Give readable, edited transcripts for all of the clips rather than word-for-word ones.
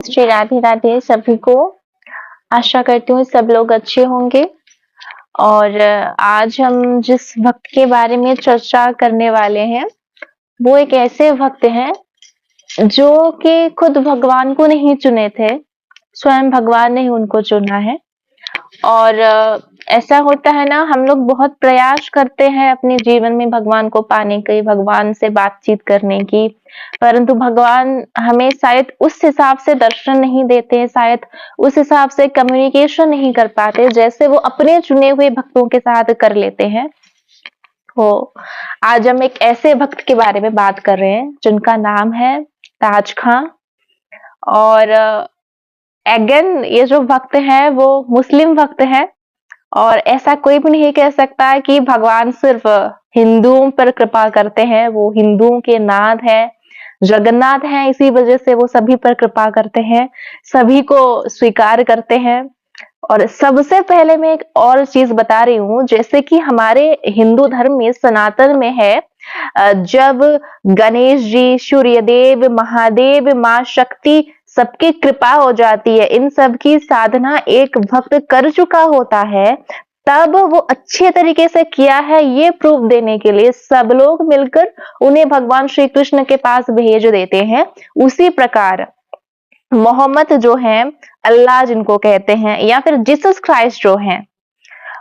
श्री राधे राधे सभी को। आशा करती हूँ सब लोग अच्छे होंगे। और आज हम जिस भक्त के बारे में चर्चा करने वाले हैं वो एक ऐसे भक्त हैं जो कि खुद भगवान को नहीं चुने थे, स्वयं भगवान ने ही उनको चुना है। और ऐसा होता है ना, हम लोग बहुत प्रयास करते हैं अपने जीवन में भगवान को पाने की, भगवान से बातचीत करने की, परंतु भगवान हमें शायद उस हिसाब से दर्शन नहीं देते, शायद उस हिसाब से कम्युनिकेशन नहीं कर पाते जैसे वो अपने चुने हुए भक्तों के साथ कर लेते हैं। तो आज हम एक ऐसे भक्त के बारे में बात कर रहे हैं जिनका नाम है ताज खां। और अगेन ये जो भक्त है वो मुस्लिम भक्त है। और ऐसा कोई भी नहीं कह सकता कि भगवान सिर्फ हिंदुओं पर कृपा करते हैं। वो हिंदुओं के नाथ हैं, जगन्नाथ हैं, इसी वजह से वो सभी पर कृपा करते हैं, सभी को स्वीकार करते हैं। और सबसे पहले मैं एक और चीज बता रही हूँ, जैसे कि हमारे हिंदू धर्म में सनातन में है, जब गणेश जी, सूर्यदेव, महादेव, माँ शक्ति सबकी कृपा हो जाती है, इन सब की साधना एक भक्त कर चुका होता है, तब वो अच्छे तरीके से किया है ये प्रूफ देने के लिए सब लोग मिलकर उन्हें भगवान श्री कृष्ण के पास भेज देते हैं। उसी प्रकार मोहम्मद जो है, अल्लाह जिनको कहते हैं, या फिर जीसस क्राइस्ट जो हैं,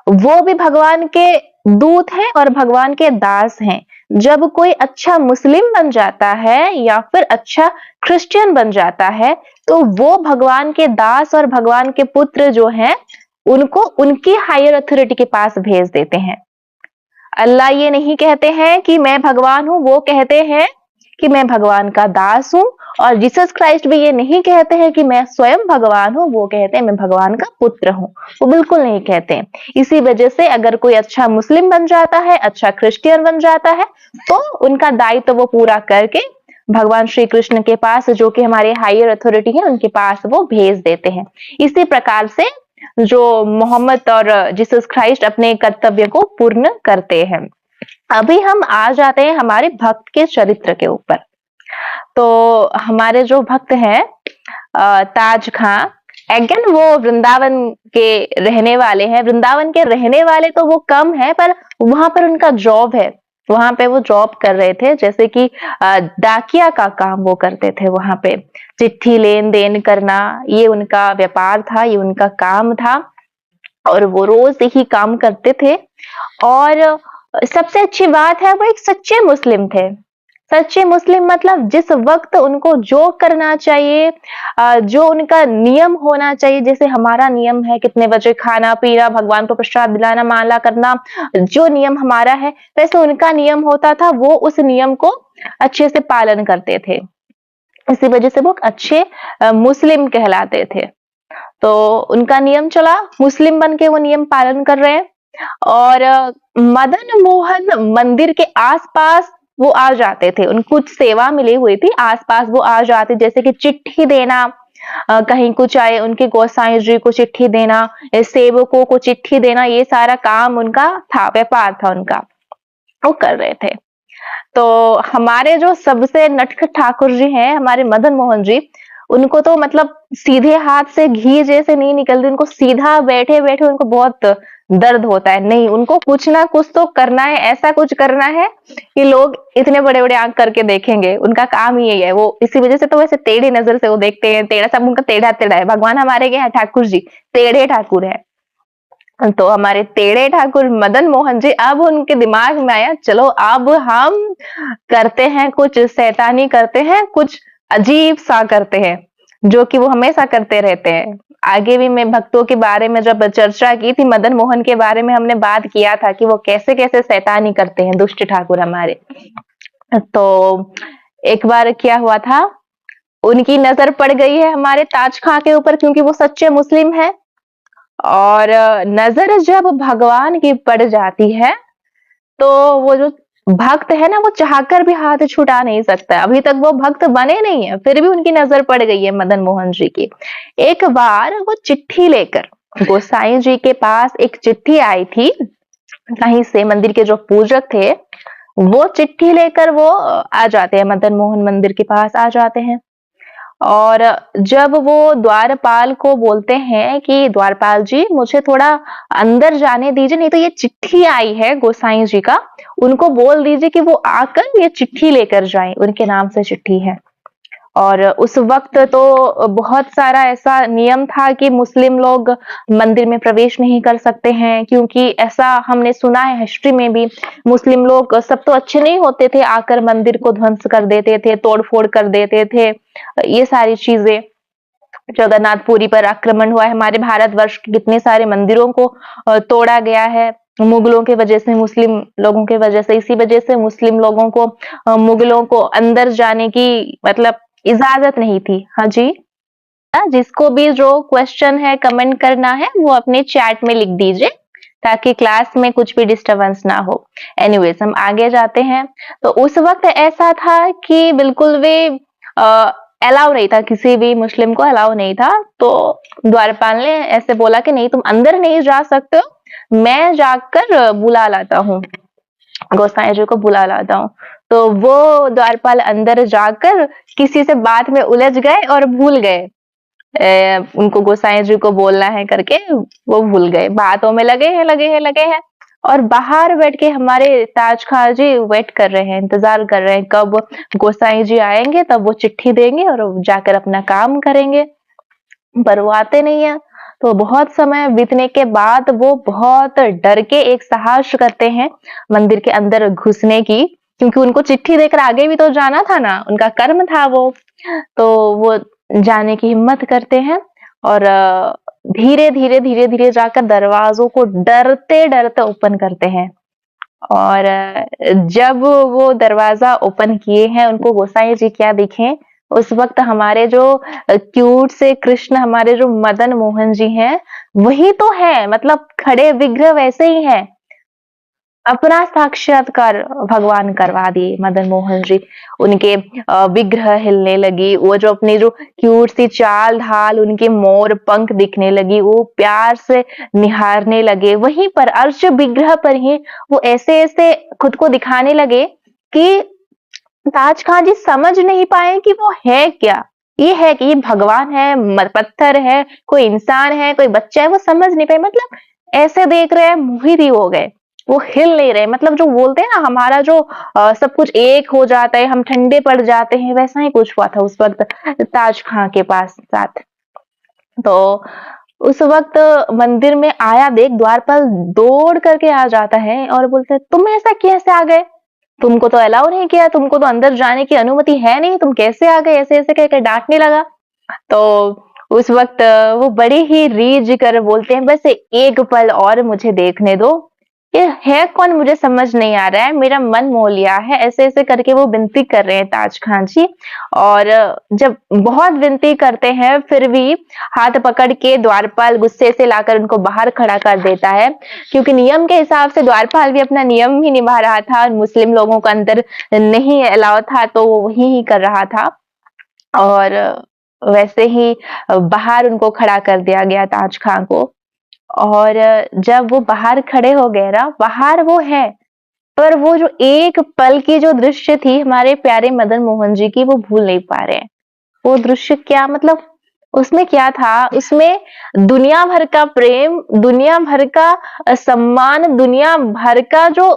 वो भी भगवान के दूत हैं और भगवान के दास हैं। जब कोई अच्छा मुस्लिम बन जाता है या फिर अच्छा क्रिश्चियन बन जाता है तो वो भगवान के दास और भगवान के पुत्र जो हैं उनको उनकी हायर अथॉरिटी के पास भेज देते हैं। अल्लाह ये नहीं कहते हैं कि मैं भगवान हूं, वो कहते हैं कि मैं भगवान का दास हूं। और जीसस क्राइस्ट भी ये नहीं कहते हैं कि मैं स्वयं भगवान हूं, वो कहते हैं मैं भगवान का पुत्र हूं। वो बिल्कुल नहीं कहते। इसी वजह से अगर कोई अच्छा मुस्लिम बन जाता है, अच्छा क्रिश्चियन बन जाता है, तो उनका दायित्व वो पूरा करके भगवान श्री कृष्ण के पास, जो कि हमारे हायर अथॉरिटी है, उनके पास वो भेज देते हैं। इसी प्रकार से जो मोहम्मद और जीसस क्राइस्ट अपने कर्तव्य को पूर्ण करते हैं। अभी हम आ जाते हैं हमारे भक्त के चरित्र के ऊपर। तो हमारे जो भक्त हैं ताज खां, अगेन वो वृंदावन के रहने वाले हैं। वृंदावन के रहने वाले तो वो कम है, पर वहां पर उनका जॉब है, वहां पे वो जॉब कर रहे थे, जैसे कि डाकिया का काम वो करते थे। वहां पे चिट्ठी लेन देन करना, ये उनका व्यापार था, ये उनका काम था, और वो रोज यही काम करते थे। और सबसे अच्छी बात है वो एक सच्चे मुस्लिम थे। सच्चे मुस्लिम मतलब जिस वक्त उनको जो करना चाहिए, जो उनका नियम होना चाहिए, जैसे हमारा नियम है कितने बजे खाना पीना, भगवान को प्रसाद दिलाना, माला करना, जो नियम हमारा है वैसे उनका नियम होता था। वो उस नियम को अच्छे से पालन करते थे, इसी वजह से वो अच्छे मुस्लिम कहलाते थे। तो उनका नियम चला, मुस्लिम बन के वो नियम पालन कर रहे हैं। और मदन मोहन मंदिर के आसपास वो आ जाते थे, उनको कुछ सेवा मिली हुई थी, आसपास वो आ जाते, जैसे कि चिट्ठी देना, कहीं कुछ आए उनके गोसाई जी को चिट्ठी देना, सेवकों को चिट्ठी देना, ये सारा काम उनका था, व्यापार था उनका, वो कर रहे थे। तो हमारे जो सबसे नटखट ठाकुर जी हैं, हमारे मदन मोहन जी, उनको तो मतलब सीधे हाथ से घी जैसे नहीं निकलती, उनको सीधा बैठे बैठे उनको बहुत दर्द होता है। नहीं, उनको कुछ ना कुछ तो करना है, ऐसा कुछ करना है कि लोग इतने बड़े बड़े आंख करके देखेंगे। उनका काम ही यही है। वो इसी वजह से तो वैसे टेढ़ी नजर से वो देखते हैं, टेढ़ा सब उनका टेढ़ा टेढ़ा है। भगवान हमारे के यहाँ ठाकुर जी टेढ़े ठाकुर है। तो हमारे टेढ़े ठाकुर मदन मोहन जी, अब उनके दिमाग में आया चलो अब हम करते हैं कुछ शैतानी, करते हैं कुछ अजीब सा करते हैं, जो कि वो हमेशा करते रहते हैं। आगे भी मैं भक्तों के बारे में जब चर्चा की थी, मदन मोहन के बारे में हमने बात किया था कि वो कैसे कैसे शैतानी करते हैं दुष्ट ठाकुर हमारे। तो एक बार क्या हुआ था, उनकी नजर पड़ गई है हमारे ताज खां के ऊपर, क्योंकि वो सच्चे मुस्लिम है। और नजर जब भगवान की पड़ जाती है तो वो जो भक्त है ना, वो चाहकर भी हाथ छुटा नहीं सकता। अभी तक वो भक्त बने नहीं है, फिर भी उनकी नजर पड़ गई है मदन मोहन जी की। एक बार वो चिट्ठी लेकर गोसाई जी के पास एक चिट्ठी आई थी, कहीं से मंदिर के जो पूजक थे वो चिट्ठी लेकर वो आ जाते हैं, मदन मोहन मंदिर के पास आ जाते हैं। और जब वो द्वारपाल को बोलते हैं कि द्वारपाल जी मुझे थोड़ा अंदर जाने दीजिए, नहीं तो ये चिट्ठी आई है गोसाई जी का, उनको बोल दीजिए कि वो आकर ये चिट्ठी लेकर जाएं, उनके नाम से चिट्ठी है। और उस वक्त तो बहुत सारा ऐसा नियम था कि मुस्लिम लोग मंदिर में प्रवेश नहीं कर सकते हैं, क्योंकि ऐसा हमने सुना है हिस्ट्री में भी, मुस्लिम लोग सब तो अच्छे नहीं होते थे, आकर मंदिर को ध्वंस कर देते थे, तोड़-फोड़ कर देते थे। ये सारी चीजें, जगन्नाथपुरी पर आक्रमण हुआ है, हमारे भारतवर्ष के कितने सारे मंदिरों को तोड़ा गया है मुगलों के वजह से, मुस्लिम लोगों के वजह से। इसी वजह से मुस्लिम लोगों को मुगलों को अंदर जाने की मतलब इजाजत नहीं थी। हाँ जी, जिसको भी जो क्वेश्चन है कमेंट करना है वो अपने चैट में लिख दीजिए, ताकि क्लास में कुछ भी डिस्टरबेंस ना हो। एनीवेज हम आगे जाते हैं। तो उस वक्त ऐसा था कि बिल्कुल भी अलाउ नहीं था, किसी भी मुस्लिम को अलाउ नहीं था। तो द्वारपाल ने ऐसे बोला कि नहीं तुम अंदर नहीं जा सकते हो, मैं जाकर बुला लाता हूँ, गोसाई जी को बुला लाता हूँ। तो वो द्वारपाल अंदर जाकर किसी से बात में उलझ गए और भूल गए उनको गोसाई जी को बोलना है करके, वो भूल गए, बातों में लगे हैं। और बाहर बैठ के हमारे ताज खान जी वेट कर रहे हैं, इंतजार कर रहे हैं कब गोसाई जी आएंगे, तब वो चिट्ठी देंगे और जाकर अपना काम करेंगे, पर वो आते नहीं है। तो बहुत समय बीतने के बाद वो बहुत डर के एक साहस करते हैं मंदिर के अंदर घुसने की, क्योंकि उनको चिट्ठी देकर आगे भी तो जाना था ना, उनका कर्म था वो। तो वो जाने की हिम्मत करते हैं और धीरे-धीरे जाकर दरवाजों को डरते-डरते ओपन करते हैं। और जब वो दरवाजा ओपन किए हैं, उनको गोसाई जी क्या दिखे, उस वक्त हमारे जो क्यूट से कृष्ण, हमारे जो मदन मोहन जी हैं, वही तो है, मतलब खड़े विग्रह वैसे ही हैं। अपना साक्षात्कार भगवान करवा दिए मदन मोहन जी। उनके विग्रह हिलने लगी, वो जो अपनी जो क्यूट सी चाल ढाल, उनके मोर पंख दिखने लगी, वो प्यार से निहारने लगे। वहीं पर अर्श विग्रह पर ही वो ऐसे ऐसे खुद को दिखाने लगे कि ताज खान जी समझ नहीं पाए कि वो है क्या, ये है कि ये भगवान है, पत्थर है, कोई इंसान है, कोई बच्चा है, वो समझ नहीं पाए। मतलब ऐसे देख रहे हैं, मोहित ही हो गए, वो हिल नहीं रहे। मतलब जो बोलते हैं ना, हमारा जो सब कुछ एक हो जाता है, हम ठंडे पड़ जाते हैं, वैसा ही कुछ हुआ था उस वक्त ताज खान के पास साथ। तो उस वक्त मंदिर में आया देख द्वारपाल दौड़ करके आ जाता है और बोलते हैं तुम ऐसा कैसे आ गए, तुमको तो अलाउ नहीं किया, तुमको तो अंदर जाने की अनुमति है नहीं, तुम कैसे आ गए, ऐसे ऐसे कहकर डांटने लगा। तो उस वक्त वो बड़े ही रीझ कर बोलते हैं बस एक पल और मुझे देखने दो, ये है कौन मुझे समझ नहीं आ रहा है, मेरा मन मोह लिया है, ऐसे ऐसे करके वो विनती कर रहे हैं ताज खान जी। और जब बहुत विनती करते हैं फिर भी हाथ पकड़ के द्वारपाल गुस्से से लाकर उनको बाहर खड़ा कर देता है, क्योंकि नियम के हिसाब से द्वारपाल भी अपना नियम ही निभा रहा था और मुस्लिम लोगों को अंदर नहीं अलाउ था, तो वो वही ही कर रहा था। और वैसे ही बाहर उनको खड़ा कर दिया गया ताज खान को। और जब वो बाहर खड़े हो गए ना, बाहर वो है, पर वो जो एक पल की जो दृश्य थी हमारे प्यारे मदन मोहन जी की, वो भूल नहीं पा रहे हैं। वो दृश्य क्या, मतलब उसमें क्या था, उसमें दुनिया भर का प्रेम, दुनिया भर का सम्मान, दुनिया भर का जो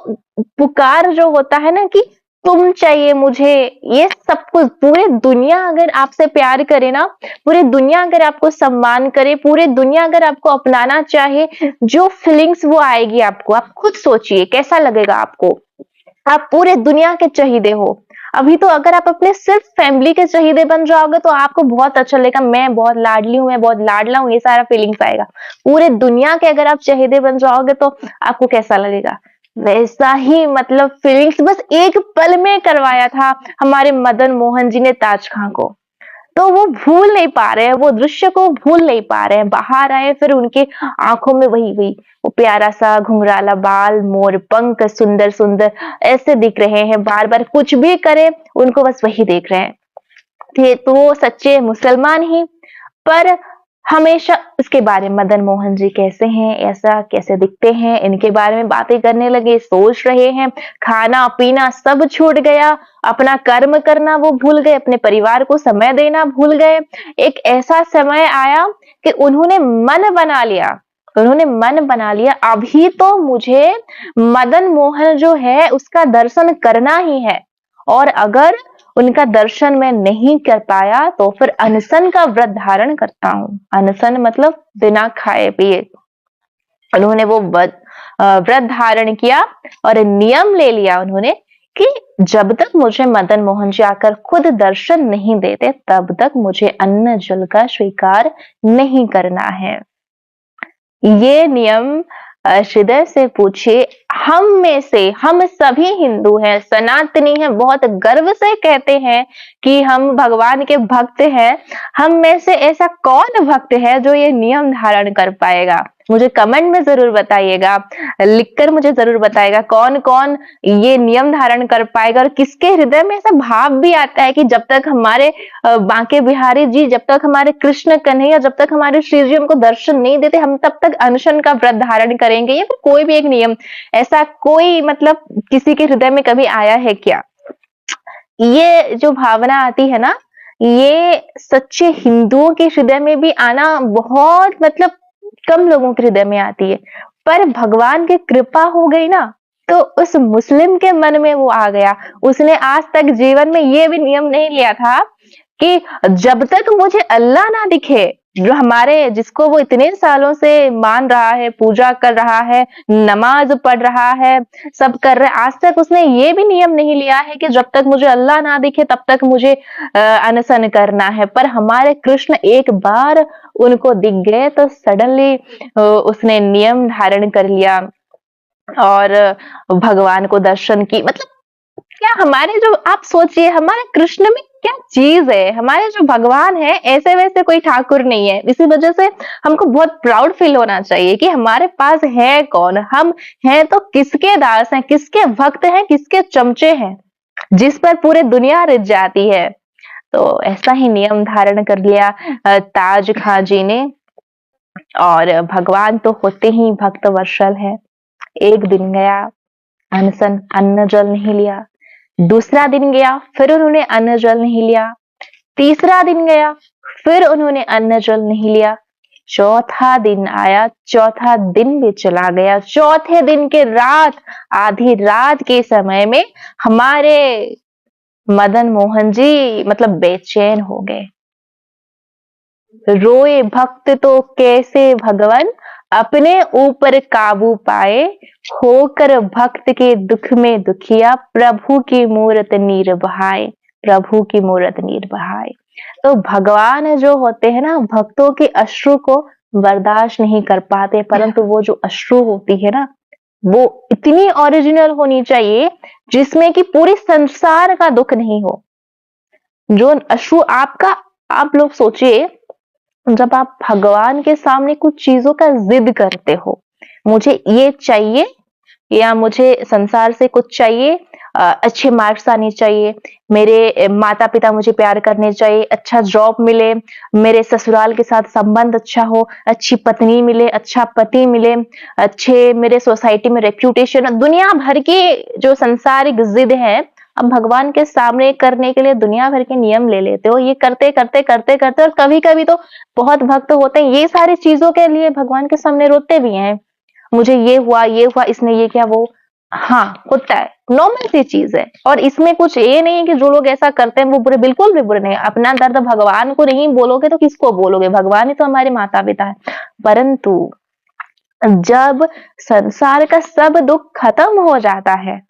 पुकार जो होता है ना कि तुम चाहिए मुझे, ये सब कुछ पूरी दुनिया अगर आपसे प्यार करे ना, पूरी दुनिया अगर आपको सम्मान करे, पूरी दुनिया अगर आपको अपनाना चाहे, जो फीलिंग्स वो आएगी आपको, आप खुद सोचिए कैसा लगेगा आपको। आप पूरे दुनिया के चहीते हो। अभी तो अगर आप अपने सिर्फ फैमिली के चहीते बन जाओगे तो आपको बहुत अच्छा लगेगा, मैं बहुत लाडली हूँ, मैं बहुत लाडला हूँ, ये सारा फीलिंग्स आएगा। पूरे दुनिया के अगर आप चहीते बन जाओगे तो आपको कैसा लगेगा, वैसा ही मतलब फीलिंग्स बस एक पल में करवाया था हमारे मदन मोहन जी ने ताज खां को। तो वो भूल नहीं पा रहे हैं, वो दृश्य को भूल नहीं पा रहे हैं। बाहर आए फिर उनकी आंखों में वही वही वो प्यारा सा घुंघराला बाल, मोर पंख सुंदर सुंदर ऐसे दिख रहे हैं, बार बार कुछ भी करे उनको बस वही देख रहे हैं। थे तो वो सच्चे मुसलमान ही, पर हमेशा इसके बारे में मदन मोहन जी कैसे हैं, ऐसा कैसे दिखते हैं, इनके बारे में बातें करने लगे, सोच रहे हैं। खाना पीना सब छूट गया, अपना कर्म करना वो भूल गए, अपने परिवार को समय देना भूल गए। एक ऐसा समय आया कि उन्होंने मन बना लिया, उन्होंने मन बना लिया अभी तो मुझे मदन मोहन जो है उसका दर्शन करना ही है, और अगर उनका दर्शन मैं नहीं कर पाया तो फिर अनशन का व्रत धारण करता हूँ। अनशन मतलब बिना खाए पिए। उन्होंने वो व्रत धारण किया और नियम ले लिया उन्होंने कि जब तक मुझे मदन मोहन जी आकर खुद दर्शन नहीं देते तब तक मुझे अन्न जल का स्वीकार नहीं करना है। ये नियम हृदय से पूछे, हम में से हम सभी हिंदू हैं, सनातनी हैं, बहुत गर्व से कहते हैं कि हम भगवान के भक्त हैं। हम में से ऐसा कौन भक्त है जो ये नियम धारण कर पाएगा? मुझे कमेंट में जरूर बताइएगा, लिखकर मुझे जरूर बताइएगा कौन कौन ये नियम धारण कर पाएगा, और किसके हृदय में ऐसा भाव भी आता है कि जब तक हमारे बांके बिहारी जी, जब तक हमारे कृष्ण कन्हैया, जब तक हमारे श्री जी हमको दर्शन नहीं देते हम तब तक अनशन का व्रत धारण करेंगे, या फिर कोई भी एक नियम। ऐसा कोई मतलब किसी के हृदय में कभी आया है क्या? ये जो भावना आती है ना, ये सच्चे हिंदुओं के हृदय में भी आना बहुत मतलब कम लोगों के हृदय में आती है, पर भगवान की कृपा हो गई ना तो उस मुस्लिम के मन में वो आ गया। उसने आज तक जीवन में ये भी नियम नहीं लिया था कि जब तक मुझे अल्लाह ना दिखे, जो हमारे जिसको वो इतने सालों से मान रहा है, पूजा कर रहा है, नमाज पढ़ रहा है, सब कर रहे, आज तक उसने ये भी नियम नहीं लिया है कि जब तक मुझे अल्लाह ना दिखे तब तक मुझे अनशन करना है। पर हमारे कृष्ण एक बार उनको दिख गए तो सडनली उसने नियम धारण कर लिया और भगवान को दर्शन की। मतलब क्या हमारे जो, आप सोचिए हमारे कृष्ण में क्या चीज है, हमारे जो भगवान है ऐसे वैसे कोई ठाकुर नहीं है। इसी वजह से हमको बहुत प्राउड फील होना चाहिए कि हमारे पास है कौन, हम हैं तो किसके दास हैं, किसके भक्त हैं, किसके चमचे हैं, जिस पर पूरे दुनिया रिझ जाती है। तो ऐसा ही नियम धारण कर लिया ताज खां जी ने, और भगवान तो होते ही भक्त वर्षल है। एक दिन गया, अनशन, अन्न जल नहीं लिया। दूसरा दिन गया, फिर उन्होंने अन्न जल नहीं लिया। तीसरा दिन गया, फिर उन्होंने अन्न जल नहीं लिया। चौथा दिन आया, चौथा दिन भी चला गया। चौथे दिन के रात, आधी रात के समय में हमारे मदन मोहन जी मतलब बेचैन हो गए। रोए भक्त तो कैसे भगवन, अपने ऊपर काबू पाए, होकर भक्त के दुख में दुखिया, प्रभु की मूरत नीर बहाए, प्रभु की मूरत नीर बहाए। तो भगवान जो होते हैं ना, भक्तों के अश्रु को बर्दाश्त नहीं कर पाते, परंतु वो जो अश्रु होती है ना, वो इतनी ओरिजिनल होनी चाहिए जिसमें कि पूरी संसार का दुख नहीं हो। जो अश्रु आपका, आप लोग सोचिए जब आप भगवान के सामने कुछ चीजों का जिद करते हो, मुझे ये चाहिए या मुझे संसार से कुछ चाहिए, अच्छे मार्क्स आने चाहिए, मेरे माता पिता मुझे प्यार करने चाहिए, अच्छा जॉब मिले, मेरे ससुराल के साथ संबंध अच्छा हो, अच्छी पत्नी मिले, अच्छा पति मिले, अच्छे मेरे सोसाइटी में रेप्यूटेशन, दुनिया भर की जो संसारिक जिद है, अब भगवान के सामने करने के लिए दुनिया भर के नियम ले लेते हो। ये करते करते करते करते और कभी कभी तो बहुत भक्त होते हैं ये सारी चीजों के लिए भगवान के सामने रोते भी हैं, मुझे ये हुआ, इसने ये किया, वो, हाँ होता है, नॉर्मल सी चीज है। और इसमें कुछ ये नहीं है कि जो लोग ऐसा करते हैं वो बुरे, बिल्कुल भी बुरे नहीं। अपना दर्द भगवान को नहीं बोलोगे तो किसको बोलोगे? भगवान ही तो हमारे माता पिता है। परंतु जब संसार का सब दुख खत्म हो जाता है,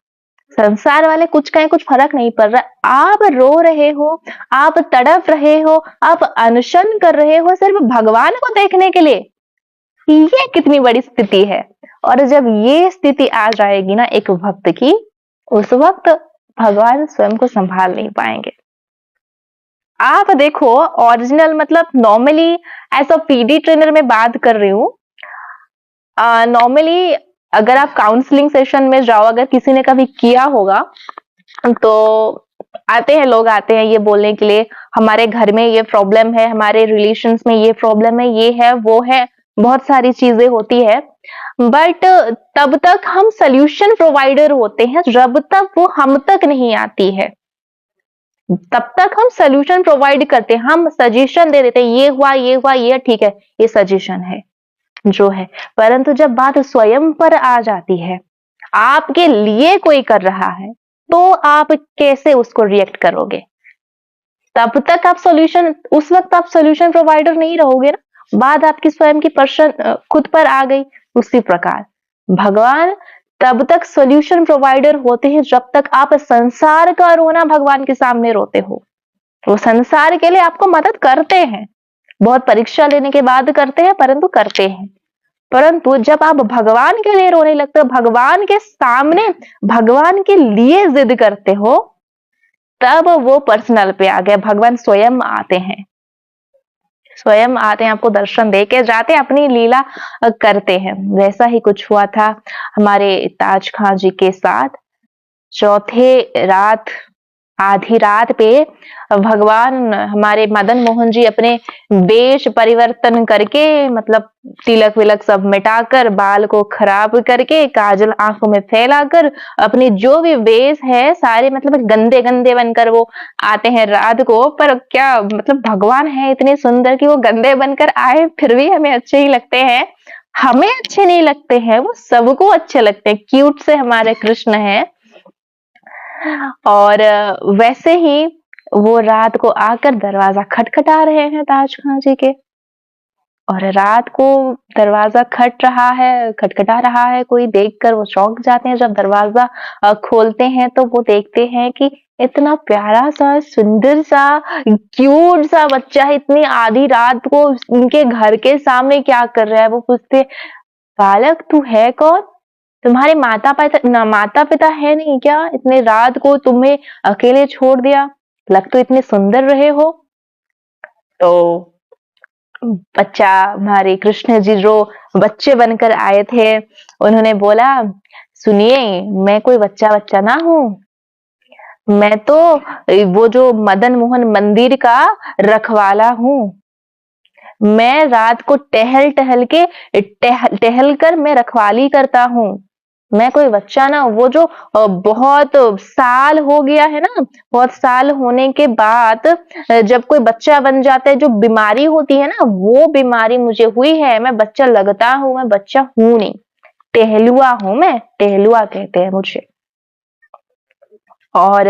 संसार वाले कुछ कहें कुछ फर्क नहीं पड़ रहा, आप रो रहे हो, आप तड़प रहे हो, आप अनशन कर रहे हो सिर्फ भगवान को देखने के लिए, ये कितनी बड़ी स्थिति है। और जब ये स्थिति आ जाएगी ना एक भक्त की, उस वक्त भगवान स्वयं को संभाल नहीं पाएंगे। आप देखो ओरिजिनल, मतलब normally as a PD trainer में बात कर रही हूँ, नॉर्मली अगर आप काउंसलिंग सेशन में जाओ, अगर किसी ने कभी किया होगा तो आते हैं लोग, आते हैं ये बोलने के लिए, हमारे घर में ये प्रॉब्लम है, हमारे रिलेशंस में ये प्रॉब्लम है, ये है, वो है, बहुत सारी चीजें होती है। बट तब तक हम सॉल्यूशन प्रोवाइडर होते हैं जब तक वो हम तक नहीं आती है। तब तक हम सॉल्यूशन प्रोवाइड करते हैं, हम सजेशन दे देते हैं, ये हुआ, ये ठीक है, ये सजेशन है जो है। परंतु जब बात स्वयं पर आ जाती है, आपके लिए कोई कर रहा है, तो आप कैसे उसको रिएक्ट करोगे? तब तक आप सॉल्यूशन उस वक्त आप सॉल्यूशन प्रोवाइडर नहीं रहोगे ना, बात आपकी स्वयं की पर्सन खुद पर आ गई। उसी प्रकार भगवान तब तक सॉल्यूशन प्रोवाइडर होते हैं जब तक आप संसार का रोना भगवान के सामने रोते हो। वो संसार के लिए आपको मदद करते हैं, बहुत परीक्षा लेने के बाद करते हैं, परंतु करते हैं। परंतु जब आप भगवान के लिए रोने लगते हो, भगवान के सामने भगवान के लिए जिद करते हो, तब वो पर्सनल पे आ गया। भगवान स्वयं आते हैं, स्वयं आते हैं, आपको दर्शन दे के जाते हैं, अपनी लीला करते हैं। वैसा ही कुछ हुआ था हमारे ताज खां जी के साथ। चौथे रात, आधी रात पे भगवान हमारे मदन मोहन जी अपने वेश परिवर्तन करके, मतलब तिलक विलक सब मिटाकर, बाल को खराब करके, काजल आंखों में फैलाकर, अपनी जो भी वेश है सारे मतलब गंदे गंदे बनकर वो आते हैं रात को। पर क्या मतलब भगवान है इतने सुंदर कि वो गंदे बनकर आए फिर भी हमें अच्छे ही लगते हैं। हमें अच्छे नहीं लगते हैं, वो सबको अच्छे लगते हैं। क्यूट से हमारे कृष्ण है। और वैसे ही वो रात को आकर दरवाजा खटखटा रहे हैं ताज खां जी के। और रात को दरवाजा खटखटा रहा है कोई, देखकर वो चौंक जाते हैं। जब दरवाजा खोलते हैं तो वो देखते हैं कि इतना प्यारा सा, सुंदर सा, क्यूट सा बच्चा है। इतनी आधी रात को उनके घर के सामने क्या कर रहा है? वो पूछते, बालक तू है कौन? तुम्हारे माता पिता है नहीं क्या? इतने रात को तुम्हें अकेले छोड़ दिया, लग तो इतने सुंदर रहे हो। तो बच्चा, हमारे कृष्ण जी जो बच्चे बनकर आए थे, उन्होंने बोला, सुनिए, मैं कोई बच्चा ना हूं, मैं तो वो जो मदन मोहन मंदिर का रखवाला हूं। मैं रात को टहल कर मैं रखवाली करता हूँ। मैं कोई बच्चा ना, वो जो बहुत साल हो गया है ना, बहुत साल होने के बाद जब कोई बच्चा बन जाता है, जो बीमारी होती है ना, वो बीमारी मुझे हुई है। मैं बच्चा लगता हूँ, मैं बच्चा हूं नहीं, टहलुआ हूं मैं, टहलुआ कहते हैं मुझे। और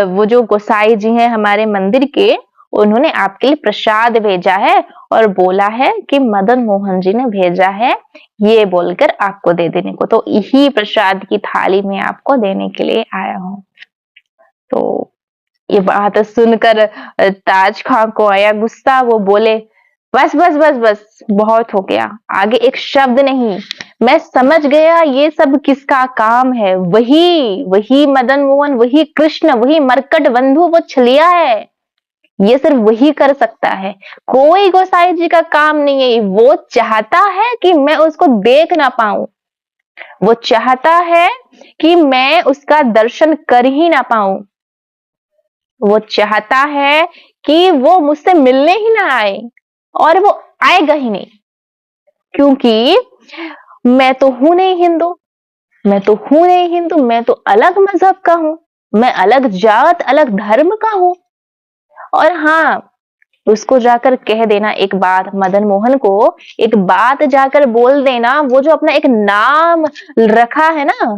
वो जो गोसाई जी हैं हमारे मंदिर के, उन्होंने आपके लिए प्रसाद भेजा है और बोला है कि मदन मोहन जी ने भेजा है, ये बोलकर आपको दे देने को। तो यही प्रसाद की थाली में आपको देने के लिए आया हूं। तो ये बात सुनकर ताज खां को आया गुस्सा। वो बोले, बस बस बस बस, बहुत हो गया, आगे एक शब्द नहीं। मैं समझ गया ये सब किसका काम है। वही वही मदन मोहन, वही कृष्ण, वही मरकट बंधु, वो छलिया है। ये सिर्फ वही कर सकता है, कोई गोसाई जी का काम नहीं है। वो चाहता है कि मैं उसको देख ना पाऊं, वो चाहता है कि मैं उसका दर्शन कर ही ना पाऊं। वो चाहता है कि वो मुझसे मिलने ही ना आए, और वो आएगा ही नहीं, क्योंकि मैं तो हूं नहीं हिंदू, मैं तो हूं नहीं हिंदू, मैं तो अलग मजहब का हूं, मैं अलग जात, अलग धर्म का हूं। और हाँ, उसको जाकर कह देना एक बात, मदन मोहन को एक बात जाकर बोल देना, वो जो अपना एक नाम रखा है ना,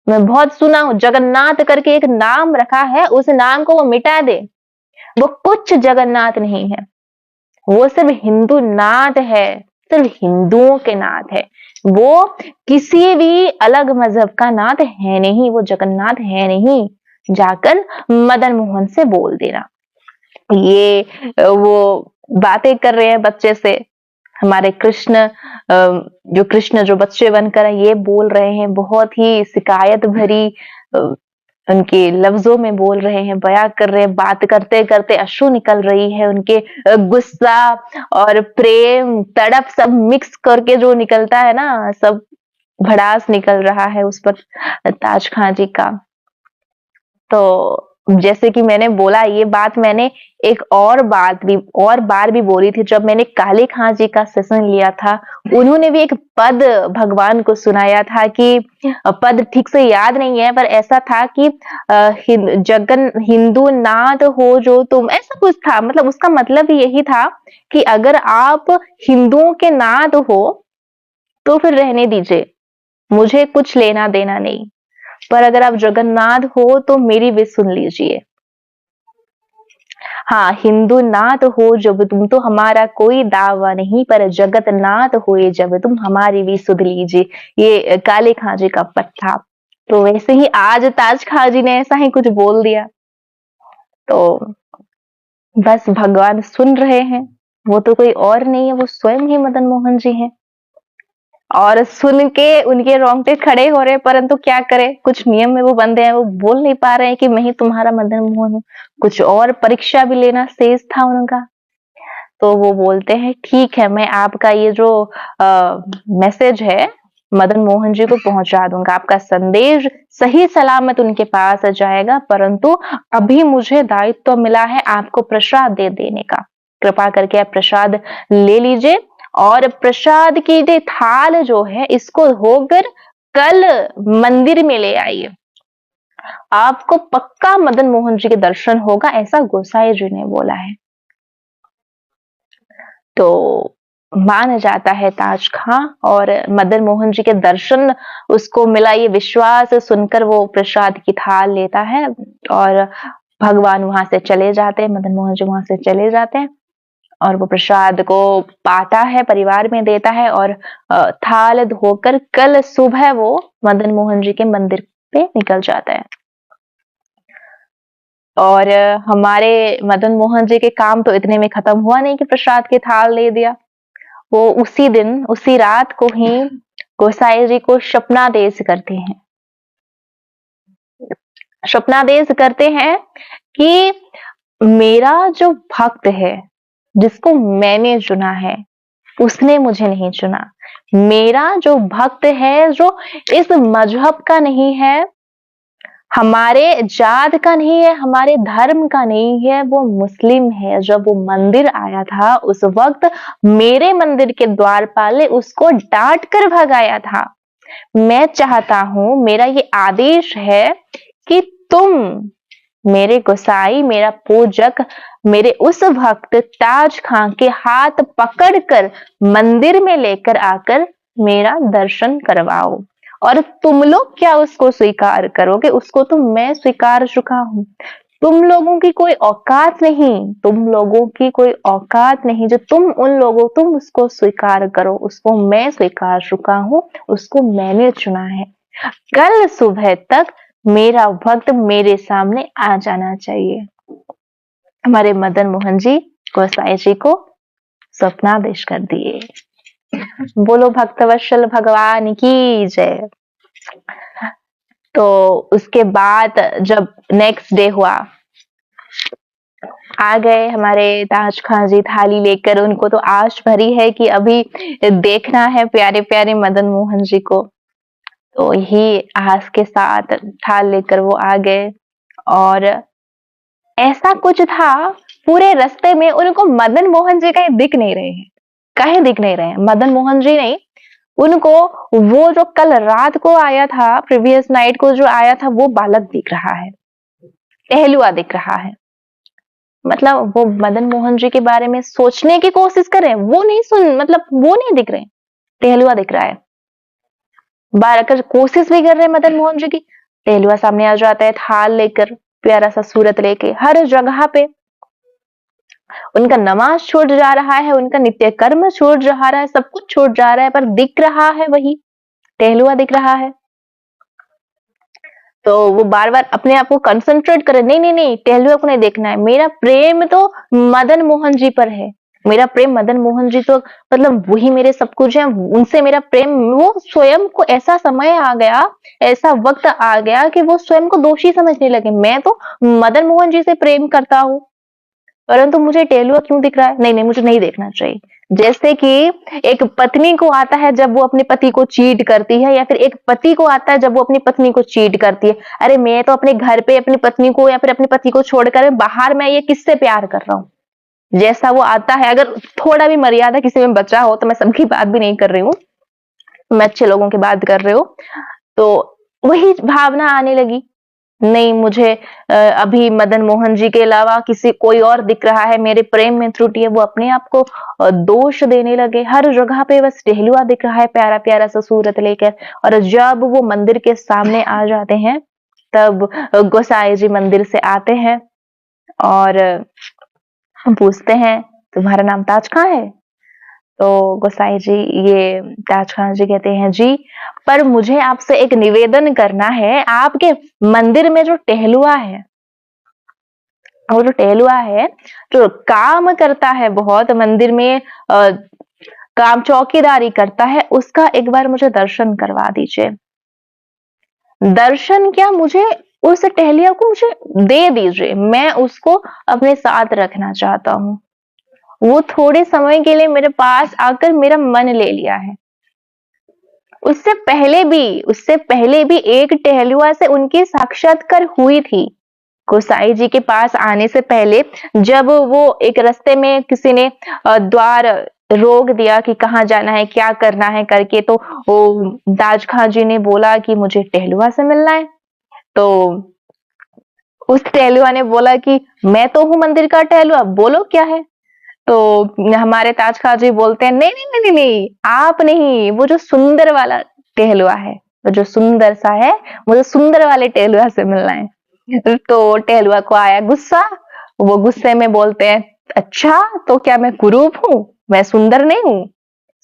मैं बहुत सुना हूं, जगन्नाथ करके एक नाम रखा है, उस नाम को वो मिटा दे। वो कुछ जगन्नाथ नहीं है, वो सिर्फ हिंदू नाथ है, सिर्फ हिंदुओं के नाथ है। वो किसी भी अलग मजहब का नाथ है नहीं, वो जगन्नाथ है नहीं। जाकर मदन मोहन से बोल देना। ये वो बातें कर रहे हैं बच्चे से, हमारे कृष्ण, जो कृष्ण जो बच्चे बनकर ये बोल रहे हैं, बहुत ही शिकायत भरी उनके लफ्जों में बोल रहे हैं, बयां कर रहे हैं। बात करते करते अश्रु निकल रही है उनके, गुस्सा और प्रेम, तड़प सब मिक्स करके जो निकलता है ना, सब भड़ास निकल रहा है उस पर ताज खां जी का। तो जैसे कि मैंने बोला, ये बात मैंने एक और बार भी बोली थी जब मैंने काले खां जी का सेशन लिया था। उन्होंने भी एक पद भगवान को सुनाया था कि पद ठीक से याद नहीं है, पर ऐसा था कि जगन हिंदू नाथ हो जो तुम, ऐसा कुछ था। मतलब उसका मतलब यही था कि अगर आप हिंदुओं के नाथ हो तो फिर रहने दीजिए, मुझे कुछ लेना देना नहीं। पर अगर आप जगन्नाथ हो तो मेरी भी सुन लीजिए। हाँ, हिंदू नाथ हो जब तुम तो हमारा कोई दावा नहीं, पर जगत नाथ हुए जब तुम हमारी भी सुध लीजिए। ये काले खां जी का पद था। तो वैसे ही आज ताज खां जी ने ऐसा ही कुछ बोल दिया। तो बस भगवान सुन रहे हैं। वो तो कोई और नहीं है, वो स्वयं ही मदन मोहन जी हैं। और सुन के उनके रोंगटे खड़े हो रहे, परंतु क्या करें, कुछ नियम में वो बंधे हैं, वो बोल नहीं पा रहे हैं कि मैं ही तुम्हारा मदन मोहन हूँ। कुछ और परीक्षा भी लेना शेष था उनका। तो वो बोलते हैं ठीक है, मैं आपका ये जो मैसेज है मदन मोहन जी को पहुंचा दूंगा, आपका संदेश सही सलामत उनके पास जाएगा, परंतु अभी मुझे दायित्व मिला है आपको प्रसाद दे देने का। कृपा करके आप प्रसाद ले लीजिए और प्रसाद की जो थाल जो है इसको होकर कल मंदिर में ले आइए। आपको पक्का मदन मोहन जी के दर्शन होगा, ऐसा गोसाई जी ने बोला है। तो मान जाता है ताज खां और मदन मोहन जी के दर्शन उसको मिला, ये विश्वास सुनकर वो प्रसाद की थाल लेता है और भगवान वहां से चले जाते हैं, मदन मोहन जी वहां से चले जाते हैं और वो प्रसाद को पाता है, परिवार में देता है और थाल धोकर कल सुबह वो मदन मोहन जी के मंदिर पे निकल जाता है। और हमारे मदन मोहन जी के काम तो इतने में खत्म हुआ नहीं कि प्रसाद की थाल ले दिया। वो उसी दिन उसी रात को ही गोसाई जी को स्वप्नादेश करते हैं। स्वप्नादेश करते हैं कि मेरा जो भक्त है जिसको मैंने चुना है उसने मुझे नहीं चुना। मेरा जो भक्त है जो इस मजहब का नहीं है, हमारे जात का नहीं है, हमारे धर्म का नहीं है, वो मुस्लिम है। जब वो मंदिर आया था उस वक्त मेरे मंदिर के द्वारपाल उसको डांट कर भगाया था। मैं चाहता हूं, मेरा ये आदेश है कि तुम मेरे गोसाई, मेरा पूजक, मेरे उस भक्त ताज खां के हाथ पकड़कर मंदिर में लेकर आकर मेरा दर्शन करवाओ। और तुम लोग क्या उसको स्वीकार करोगे, उसको तो मैं स्वीकार चुका हूं। तुम लोगों की कोई औकात नहीं, तुम लोगों की कोई औकात नहीं जो तुम उसको स्वीकार करो, उसको मैं स्वीकार चुका हूं, उसको मैंने चुना है। कल सुबह तक मेरा भक्त मेरे सामने आ जाना चाहिए। हमारे मदन मोहन जी गोसाई जी को स्वप्नादेश कर दिए। बोलो भक्तवत्सल भगवान की जय। तो उसके बाद जब नेक्स्ट डे हुआ, आ गए हमारे ताज खां जी थाली लेकर। उनको तो आश भरी है कि अभी देखना है प्यारे प्यारे मदन मोहन जी को। तो यही आस के साथ थाल लेकर वो आ गए और ऐसा कुछ था पूरे रास्ते में उनको मदन मोहन जी कहीं दिख नहीं रहे हैं। कहीं दिख नहीं रहे हैं मदन मोहन जी नहीं, उनको वो जो कल रात को आया था, प्रीवियस नाइट को जो आया था, वो बालक दिख रहा है, टहलुआ दिख रहा है। मतलब वो मदन मोहन जी के बारे में सोचने की कोशिश कर रहे हैं, वो नहीं मतलब वो नहीं दिख रहे, टहलुआ दिख रहा है। बार अगर कोशिश भी कर रहे हैं मदन मोहन जी की, टहलुआ सामने आ जाता है थाल लेकर, प्यारा सा सूरत लेके। हर जगह पे उनका नमाज छूट जा रहा है, उनका नित्य कर्म छूट जा रहा है, सब कुछ छूट जा रहा है, पर दिख रहा है वही टहलुआ दिख रहा है। तो वो बार बार अपने आप को कंसंट्रेट करे, नहीं नहीं नहीं, टहलुआ को नहीं देखना है, मेरा प्रेम तो मदन मोहन जी पर है। मेरा प्रेम मदन मोहन जी तो मतलब वही मेरे सब कुछ है, उनसे मेरा प्रेम। वो स्वयं को ऐसा समय आ गया, ऐसा वक्त आ गया कि वो स्वयं को दोषी समझने लगे। मैं तो मदन मोहन जी से प्रेम करता हूँ, परंतु मुझे टहलुआ क्यों दिख रहा है, नहीं नहीं मुझे नहीं देखना चाहिए। जैसे कि एक पत्नी को आता है जब वो अपने पति को चीट करती है, या फिर एक पति को आता है जब वो अपनी पत्नी को चीट करती है। अरे मैं तो अपने घर पे अपनी पत्नी को या फिर अपने पति को छोड़कर बाहर मैं ये किससे प्यार कर रहा हूँ, जैसा वो आता है। अगर थोड़ा भी मर्यादा किसी में बचा हो, तो मैं सबकी बात भी नहीं कर रही हूँ, मैं अच्छे लोगों की बात कर रही हूँ, तो वही भावना आने लगी। नहीं, मुझे अभी मदन मोहन जी के अलावा किसी कोई और दिख रहा है, मेरे प्रेम में त्रुटि है। वो अपने आप को दोष देने लगे। हर जगह पे बस टहलुआ दिख रहा है, प्यारा प्यारा सा सूरत लेकर। और जब वो मंदिर के सामने आ जाते हैं, तब गोसाई जी मंदिर से आते हैं और हम पूछते हैं, तुम्हारा नाम ताज कहाँ है? तो गोसाई जी, ये ताज खान जी कहते हैं, जी पर मुझे आपसे एक निवेदन करना है। आपके मंदिर में जो टहलुआ है, और जो टहलुआ है जो काम करता है बहुत मंदिर में, काम चौकीदारी करता है, उसका एक बार मुझे दर्शन करवा दीजिए। दर्शन क्या, मुझे उस टहलिया को मुझे दे दीजिए, मैं उसको अपने साथ रखना चाहता हूँ। वो थोड़े समय के लिए मेरे पास आकर मेरा मन ले लिया है। उससे पहले भी एक टहलुआ से उनकी साक्षात्कार हुई थी। गोसाई जी के पास आने से पहले, जब वो एक रास्ते में किसी ने द्वार रोक दिया कि कहाँ जाना है, क्या करना है करके, तो वो ताज खां जी ने बोला कि मुझे टहलुआ से मिलना है। तो उस टहलुआ ने बोला कि मैं तो हूँ मंदिर का टहलुआ, बोलो क्या है। तो हमारे ताज खां जी बोलते हैं, नहीं नहीं नहीं नहीं नहीं, आप नहीं, वो जो सुंदर वाला टहलुआ है, वो जो सुंदर सा है, मुझे सुंदर वाले टहलुआ से मिलना है। तो टहलुआ को आया गुस्सा। वो गुस्से में बोलते हैं, अच्छा तो क्या मैं कुरूप हूँ, मैं सुंदर नहीं हूँ,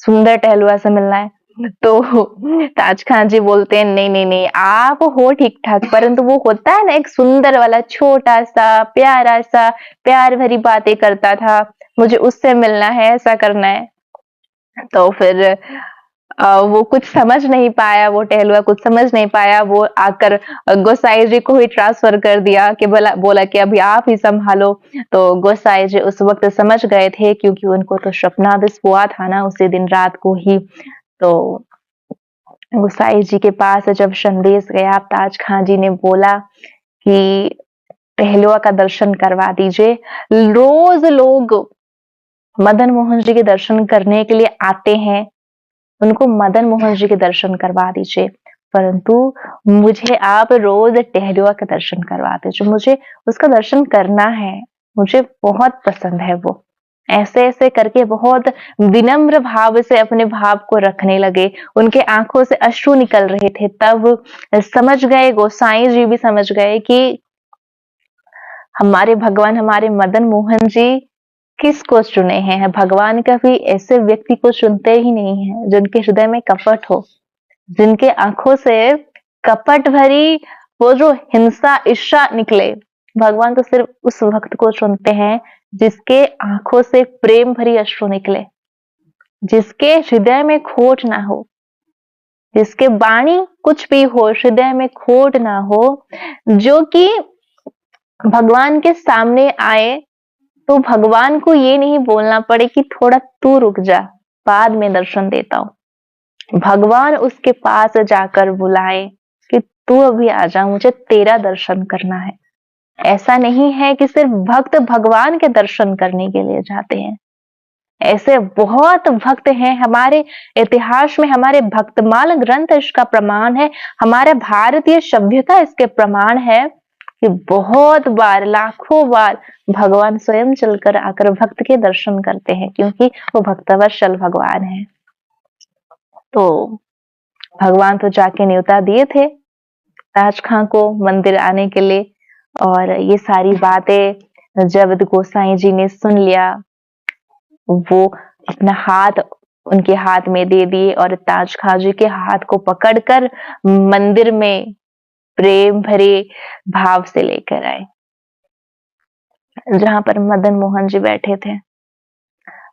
सुंदर टहलुआ से मिलना है। तो ताज खान जी बोलते हैं, नहीं नहीं नहीं, आप हो ठीक ठाक, परंतु वो होता है ना एक सुंदर वाला, छोटा सा प्यारा सा, प्यार भरी बातें करता था, मुझे उससे मिलना है, ऐसा करना है। तो फिर वो कुछ समझ नहीं पाया, वो टहलुआ कुछ समझ नहीं पाया। वो आकर गोसाई जी को ही ट्रांसफर कर दिया कि बोला कि अभी आप ही संभालो। तो गोसाई जी उस वक्त समझ गए थे, क्योंकि उनको तो स्वप्नादेश हुआ था ना उसी दिन रात को ही। तो गोसाई जी के पास जब संदेश गया, ताज खां जी ने बोला कि टहलुआ का दर्शन करवा दीजिए। रोज लोग मदन मोहन जी के दर्शन करने के लिए आते हैं, उनको मदन मोहन जी के दर्शन करवा दीजिए, परंतु मुझे आप रोज टहलुआ का दर्शन करवा दीजिए, मुझे उसका दर्शन करना है, मुझे बहुत पसंद है वो। ऐसे ऐसे करके बहुत विनम्र भाव से अपने भाव को रखने लगे। उनके आंखों से अश्रु निकल रहे थे। तब समझ गए, गोसाई जी भी समझ गए कि हमारे भगवान, हमारे मदन मोहन जी किसको चुने हैं। भगवान कभी ऐसे व्यक्ति को चुनते ही नहीं है जिनके हृदय में कपट हो, जिनके आंखों से कपट भरी वो जो हिंसा ईर्ष्या निकले। भगवान तो सिर्फ उस भक्त को चुनते हैं जिसके आंखों से प्रेम भरी अश्रु निकले, जिसके हृदय में खोट ना हो, जिसके वाणी कुछ भी हो, हृदय में खोट ना हो, जो कि भगवान के सामने आए तो भगवान को ये नहीं बोलना पड़े कि थोड़ा तू रुक जा, बाद में दर्शन देता हूं। भगवान उसके पास जाकर बुलाए कि तू अभी आ जा, मुझे तेरा दर्शन करना है। ऐसा नहीं है कि सिर्फ भक्त भगवान के दर्शन करने के लिए जाते हैं। ऐसे बहुत भक्त हैं हमारे इतिहास में, हमारे भक्तमाल ग्रंथ इसका प्रमाण है, हमारा भारतीय सभ्यता इसके प्रमाण है कि बहुत बार, लाखों बार भगवान स्वयं चलकर आकर भक्त के दर्शन करते हैं, क्योंकि वो भक्तवत्सल भगवान है। तो भगवान तो जाके न्योता दिए थे ताज खां को मंदिर आने के लिए, और ये सारी बातें जब गोसाई जी ने सुन लिया, वो अपना हाथ उनके हाथ में दे दिए और ताज खां जी के हाथ को पकड़कर मंदिर में प्रेम भरे भाव से लेकर आए, जहां पर मदन मोहन जी बैठे थे।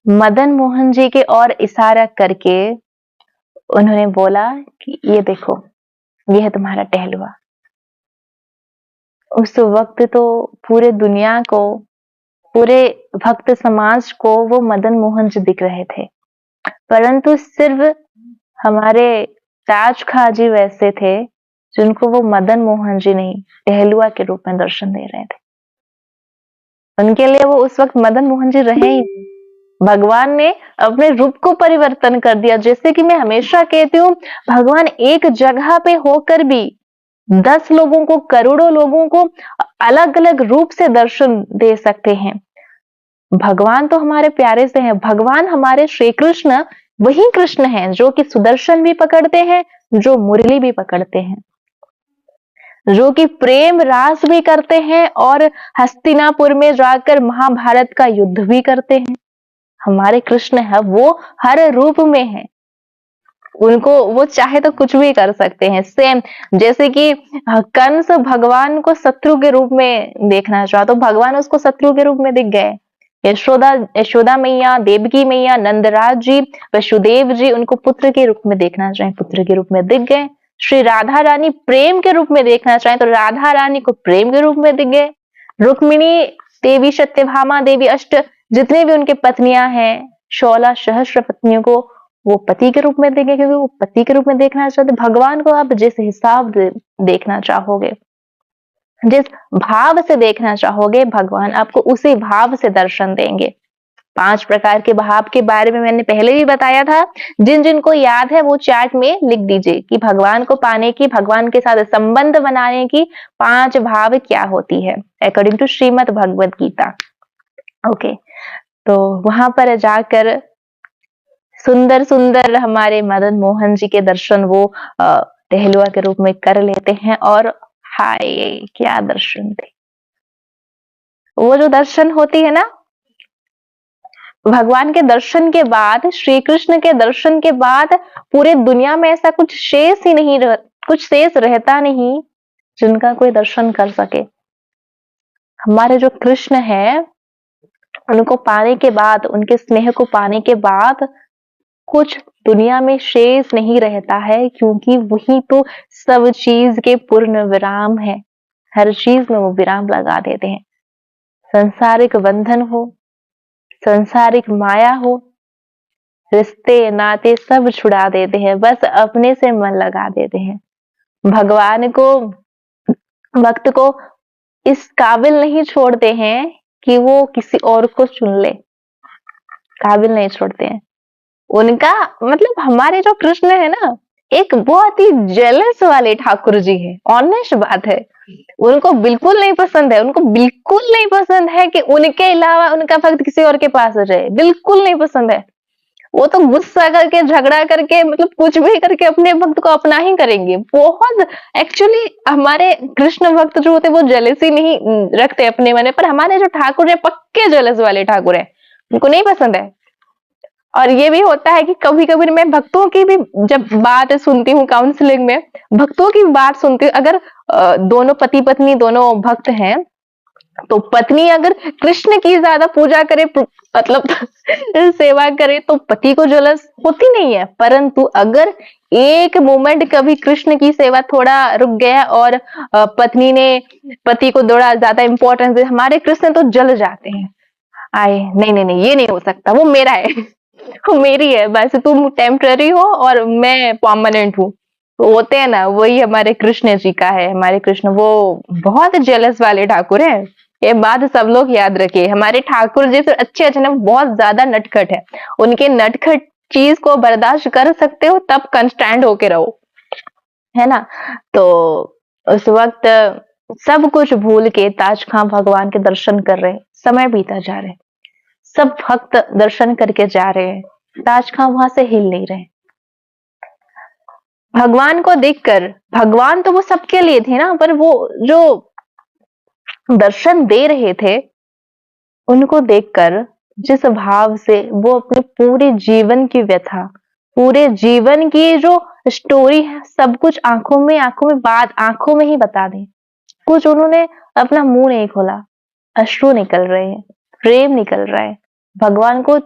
मदन मोहन जी के और इशारा करके उन्होंने बोला कि ये देखो, ये है तुम्हारा टहलुआ। उस वक्त तो पूरे दुनिया को पूरे भक्त समाज को वो मदन मोहन जी दिख रहे थे, परंतु सिर्फ हमारे ताज खां जी वैसे थे जिनको वो मदन मोहन जी नहीं, टहलुआ के रूप में दर्शन दे रहे थे। उनके लिए वो उस वक्त मदन मोहन जी रहे ही नहीं। भगवान ने अपने रूप को परिवर्तन कर दिया। जैसे कि मैं हमेशा कहती हूँ, भगवान एक जगह पे होकर भी 10 लोगों को, करोड़ों लोगों को अलग अलग रूप से दर्शन दे सकते हैं। भगवान तो हमारे प्यारे से हैं। भगवान हमारे श्री कृष्ण वही कृष्ण हैं जो कि सुदर्शन भी पकड़ते हैं, जो मुरली भी पकड़ते हैं, जो कि प्रेम रास भी करते हैं और हस्तिनापुर में जाकर महाभारत का युद्ध भी करते हैं। हमारे कृष्ण है वो हर रूप में है। उनको वो चाहे तो कुछ भी कर सकते हैं। सेम जैसे कि कंस भगवान को शत्रु के रूप में देखना चाहा तो भगवान उसको शत्रु के रूप में दिख गए। यशोदा यशोदा मैया, देवकी मैया, नंदराज जी, वसुदेव जी उनको पुत्र के रूप में देखना चाहे पुत्र के रूप में दिख गए। श्री राधा रानी प्रेम के रूप में देखना चाहे तो राधा रानी को प्रेम के रूप में दिख गए। रुक्मिणी देवी, सत्यभामा देवी, अष्ट जितने भी उनके पत्नियां हैं, 16 सहस्त्र पत्नियों को वो पति के रूप में देंगे, क्योंकि वो पति के रूप में देखना चाहते। भगवान को आप जिस हिसाब से देखना चाहोगे, जिस भाव से देखना चाहोगे, भगवान आपको उसी भाव से दर्शन देंगे। 5 प्रकार के भाव के बारे में मैंने पहले भी बताया था। जिन जिनको याद है वो चैट में लिख दीजिए कि भगवान को पाने की, भगवान के साथ संबंध बनाने की 5 भाव क्या होती है according to Shrimad Bhagavad Gita. Okay, तो वहां पर जाकर सुंदर सुंदर हमारे मदन मोहन जी के दर्शन वो टहलुआ के रूप में कर लेते हैं। और हाय क्या दर्शन थे वो, जो दर्शन होती है ना, भगवान के दर्शन के बाद, श्री कृष्ण के दर्शन के बाद पूरे दुनिया में ऐसा कुछ शेष ही नहीं कुछ शेष रहता नहीं जिनका कोई दर्शन कर सके। हमारे जो कृष्ण है उनको पाने के बाद, उनके स्नेह को पाने के बाद कुछ दुनिया में शेष नहीं रहता है, क्योंकि वही तो सब चीज के पूर्ण विराम है। हर चीज में वो विराम लगा देते हैं। संसारिक बंधन हो, संसारिक माया हो, रिश्ते नाते सब छुड़ा देते हैं, बस अपने से मन लगा देते हैं। भगवान को, भक्त को इस काबिल नहीं छोड़ते हैं कि वो किसी और को चुन ले, काबिल नहीं छोड़ते हैं। उनका मतलब हमारे जो कृष्ण है ना, एक बहुत ही जेलस वाले ठाकुर जी है। ऑनेस्ट बात है, उनको बिल्कुल नहीं पसंद है, उनको बिल्कुल नहीं पसंद है कि उनके अलावा उनका भक्त किसी और के पास जाए, बिल्कुल नहीं पसंद है। वो तो गुस्सा करके, झगड़ा करके, मतलब कुछ भी करके अपने भक्त को अपना ही करेंगे। बहुत एक्चुअली हमारे कृष्ण भक्त जो होते वो जेलसी नहीं रखते अपने मन में, पर हमारे जो ठाकुर है पक्के जेलस वाले ठाकुर है, उनको नहीं पसंद है। और ये भी होता है कि कभी-कभी मैं भक्तों की भी जब बात सुनती हूँ काउंसलिंग में, भक्तों की बात सुनती हूँ। अगर दोनों पति पत्नी दोनों भक्त हैं, तो पत्नी अगर कृष्ण की ज्यादा पूजा करे, मतलब सेवा करे, तो पति को जलस होती नहीं है। परंतु अगर एक मोमेंट कभी कृष्ण की सेवा थोड़ा रुक गया और पत्नी ने पति को थोड़ा ज्यादा इंपॉर्टेंस दे, हमारे कृष्ण तो जल जाते हैं। आए नहीं नहीं नहीं, ये नहीं हो सकता, वो मेरा है, वो मेरी है, बस तुम टेम्पररी हो और मैं परमानेंट हूँ। तो होते हैं ना, वही हमारे कृष्ण जी का है। हमारे कृष्ण वो बहुत जेलस वाले ठाकुर हैं। ये बात सब लोग याद रखिए। हमारे ठाकुर जी से अच्छे अच्छे ना बहुत ज्यादा नटखट है। उनके नटखट चीज को बर्दाश्त कर सकते हो तब कंस्टेंट होके रहो, है ना। तो उस वक्त सब कुछ भूल के ताज खां भगवान के दर्शन कर रहे, समय बीता जा रहे, सब भक्त दर्शन करके जा रहे हैं, ताज खां वहां से हिल नहीं रहे। भगवान को देखकर, भगवान तो वो सबके लिए थे ना, पर वो जो दर्शन दे रहे थे उनको देखकर जिस भाव से वो अपने पूरे जीवन की व्यथा, पूरे जीवन की जो स्टोरी है, सब कुछ आंखों में बात आंखों में ही बता दें। कुछ उन्होंने अपना मुंह नहीं खोला, अश्रु निकल रहे हैं, प्रेम निकल रहा है, भगवान को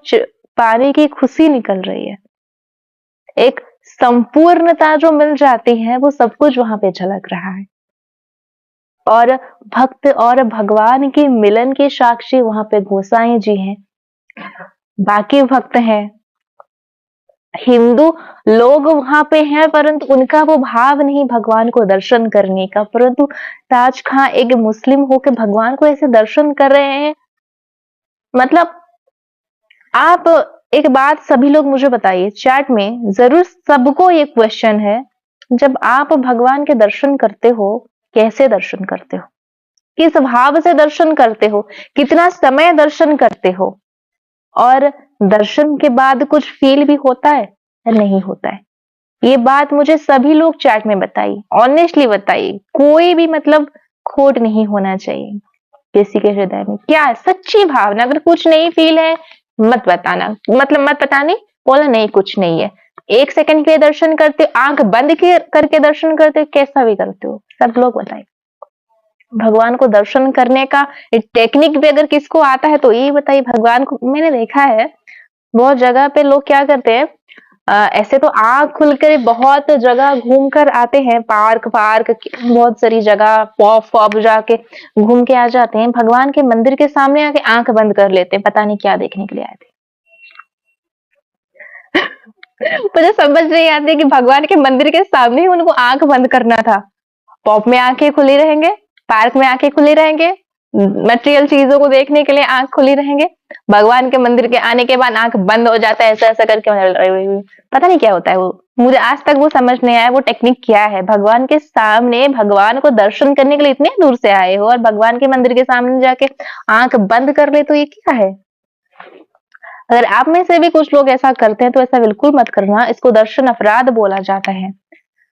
पाने की खुशी निकल रही है। एक संपूर्णता जो मिल जाती है, वो सब कुछ वहां पे झलक रहा है। और भक्त और भगवान के मिलन के साक्षी वहां पे गोसाई जी हैं, बाकी भक्त हैं, हिंदू लोग वहां पे हैं, परंतु उनका वो भाव नहीं भगवान को दर्शन करने का। परंतु ताज खां एक मुस्लिम होकर भगवान को ऐसे दर्शन कर रहे हैं। मतलब आप एक बात सभी लोग मुझे बताइए चैट में, जरूर सबको ये क्वेश्चन है, जब आप भगवान के दर्शन करते हो, कैसे दर्शन करते हो, किस भाव से दर्शन करते हो, कितना समय दर्शन करते हो, और दर्शन के बाद कुछ फील भी होता है या नहीं होता है? ये बात मुझे सभी लोग चैट में बताइए, ऑनेस्टली बताइए, कोई भी मतलब खोट नहीं होना चाहिए किसी के हृदय में। क्या है सच्ची भावना? अगर कुछ नहीं फील है मत बताना, मतलब मत बताने, बोला नहीं कुछ नहीं है। 1 सेकंड के लिए दर्शन करते हो, आंख बंद करके दर्शन करते हो, कैसा भी करते हो, सब लोग बताइए। भगवान को दर्शन करने का टेक्निक भी अगर किसको आता है तो ये बताइए। भगवान को मैंने देखा है बहुत जगह पे लोग क्या करते हैं, ऐसे तो आंख खुलकर बहुत जगह घूम कर आते हैं, पार्क पार्क बहुत सारी जगह पॉप पॉप जाके घूम के आ जाते हैं, भगवान के मंदिर के सामने आके आंख बंद कर लेते हैं, पता नहीं क्या देखने के लिए आए थे। मुझे समझ नहीं आती कि भगवान के मंदिर के सामने ही उनको आंख बंद करना था। पॉप में आंखें खुली रहेंगे, पार्क में आंखें खुली रहेंगे, मटेरियल चीजों को देखने के लिए आंख खुली रहेंगे, भगवान के मंदिर के आने के बाद आंख बंद हो जाता है, ऐसा ऐसा करके पता नहीं क्या होता है वो। मुझे आज तक वो समझ नहीं आया वो टेक्निक क्या है। भगवान के सामने भगवान को दर्शन करने के लिए इतने दूर से आए हो और भगवान के मंदिर के सामने जाके आंख बंद कर ले, तो ये क्या है? अगर आप में से भी कुछ लोग ऐसा करते हैं तो ऐसा बिल्कुल मत करना, इसको दर्शन अपराध बोला जाता है।